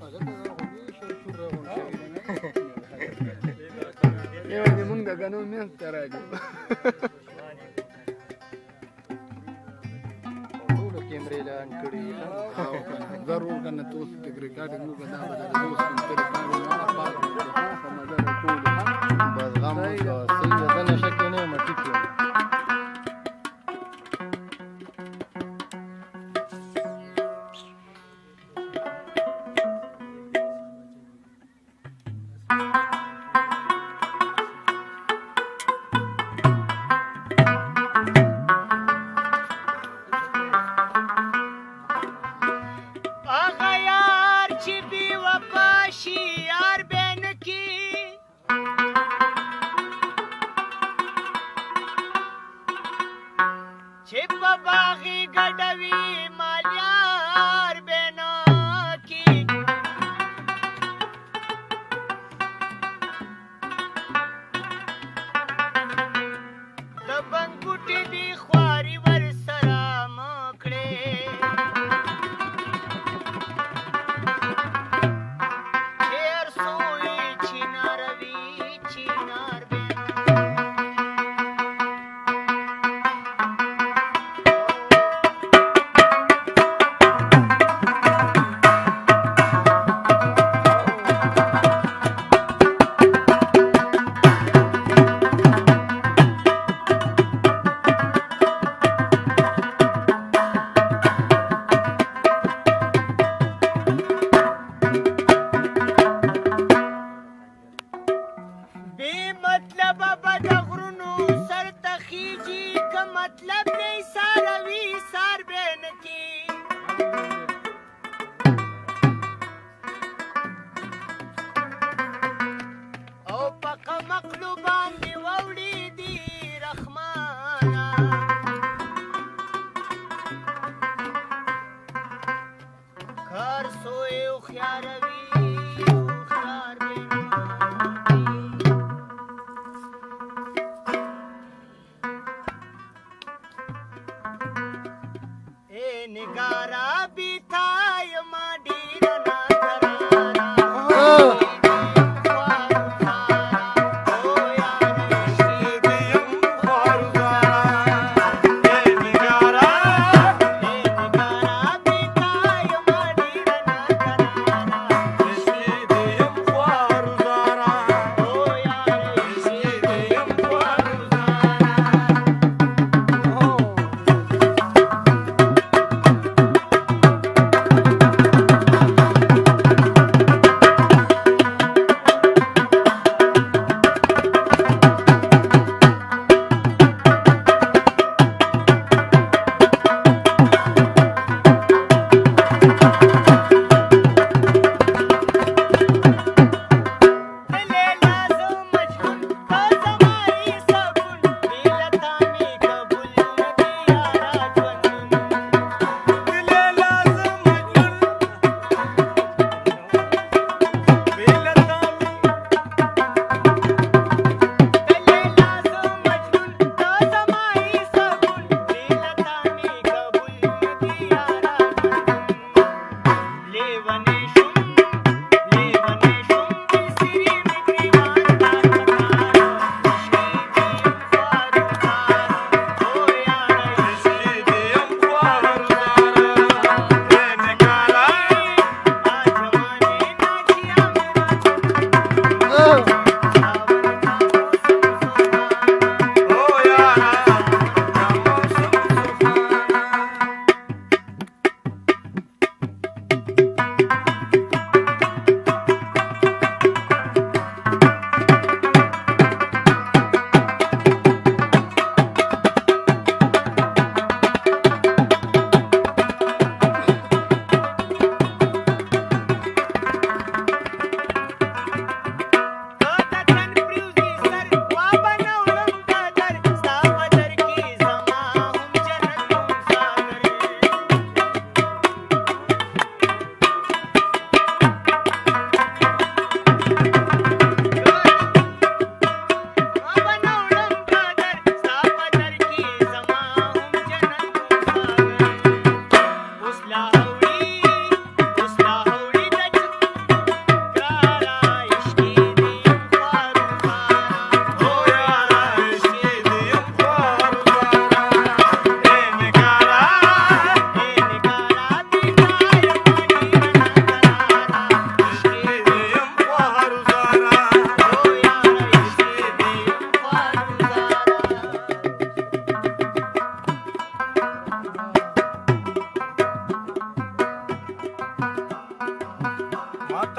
یو دې مونږ د ګنو منځ ته راځو ټولو کیمرې لاند کړي ضرور کنه تو اوس ټیک ریکارډینګ وکړه دا به د دوست تر باندې نه پاره په مزه ټول بس غم وکړه صحیح ده نه شکه نه مټی کې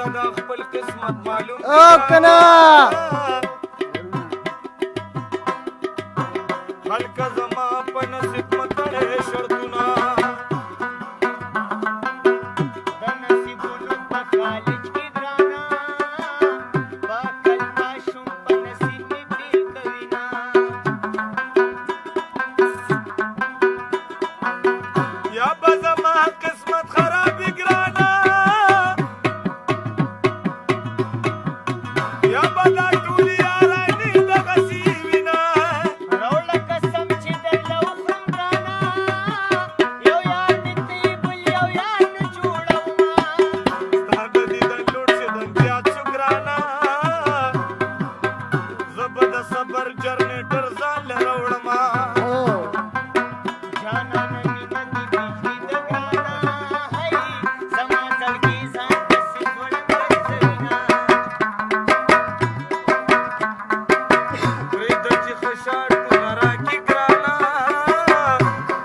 ته د خپل قسمت معلوم او کنه هلکه زما په نصیب متړې شرطونه د نصیبونو په کالج کې ګرانه په کل ماشوم په نصیب مې بیل کوینه یا به زما قسمت خراب ګرانه یا به دا ټول یارانې دغسې وینه راوړه قسم چې درله وخورم ګرانه یو یار مې طیبل یو یار نه جوړومه ستا د دیدن لوټ چې د زیات شو ګرانه زه به د صبر جرنیټر ځان له راوړمه جانانه مینه دې بجلي د ګرانه هی زما زړګي ځان پسې ځوړم ګرځوینه پرېږده چې ښه شارټونه راکړي ګرانه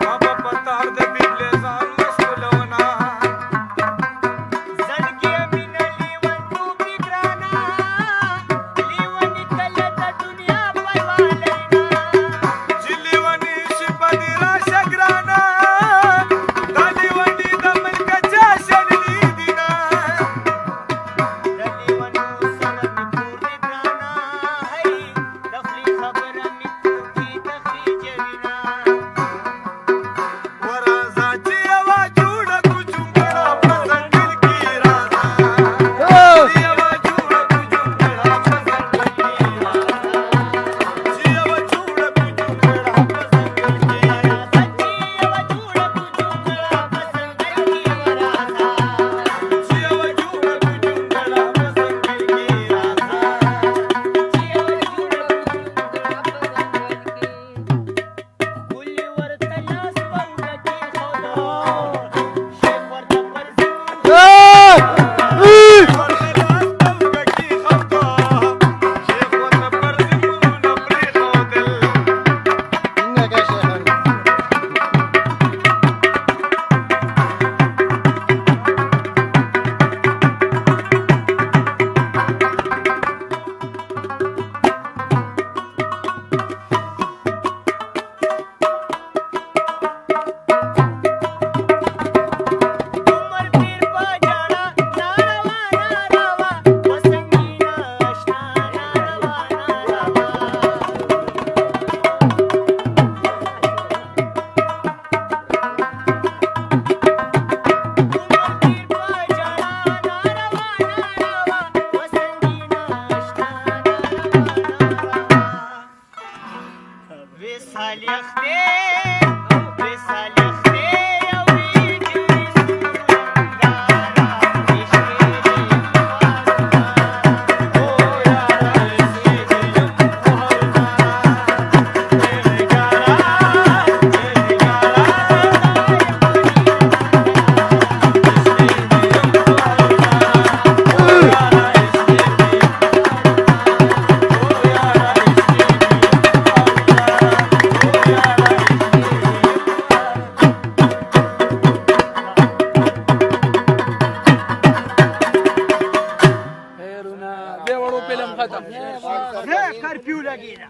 ما به په تار د بجلې ځان مشغولونه زړګي مینه لیونتوب دې ګرانه لیوني کله د دنیا پروا لرینه چې لیونی شي په دې راشه ګرانه دا لیوني د ملکه چا شنلي دینه د لیونو سره مې کور دې ګرانه هی د خولې خبره مې کور کې د خېجوینه ورځه چې یوه جوړه کړو جونګړه په ځنګل کې راځه چې یوه جوړه کړو جونګړه په ځنګل کې راځه چې یوه جوړه کړو جونګړه په ځنګل کې راځه چې یوه جوړه کړو جونګړه په ځنګل کې ورځه چې یوه جوړه کړو جونګړه په ځنګل کې راځه ګلې ورته لاس په اوږه کېښوده شیخ ورته پر زمون ورته لاس په اوږه کېښوده شیخ ورته پر زمونونه پرېښودل انك يا شيخ عمر پیر په جاړه ناروا ناروا وسنګینه اشنا ناروا ناروا عمر پیر په جاړه ناروا ناروا وسنګینه اشنا ناروا وې صالح دې وې صالح دې او وې جوړې سورنګارا عشق دې او یارا عشق دې خيرنا بيورو فيلم ختم کرفیو لګیږي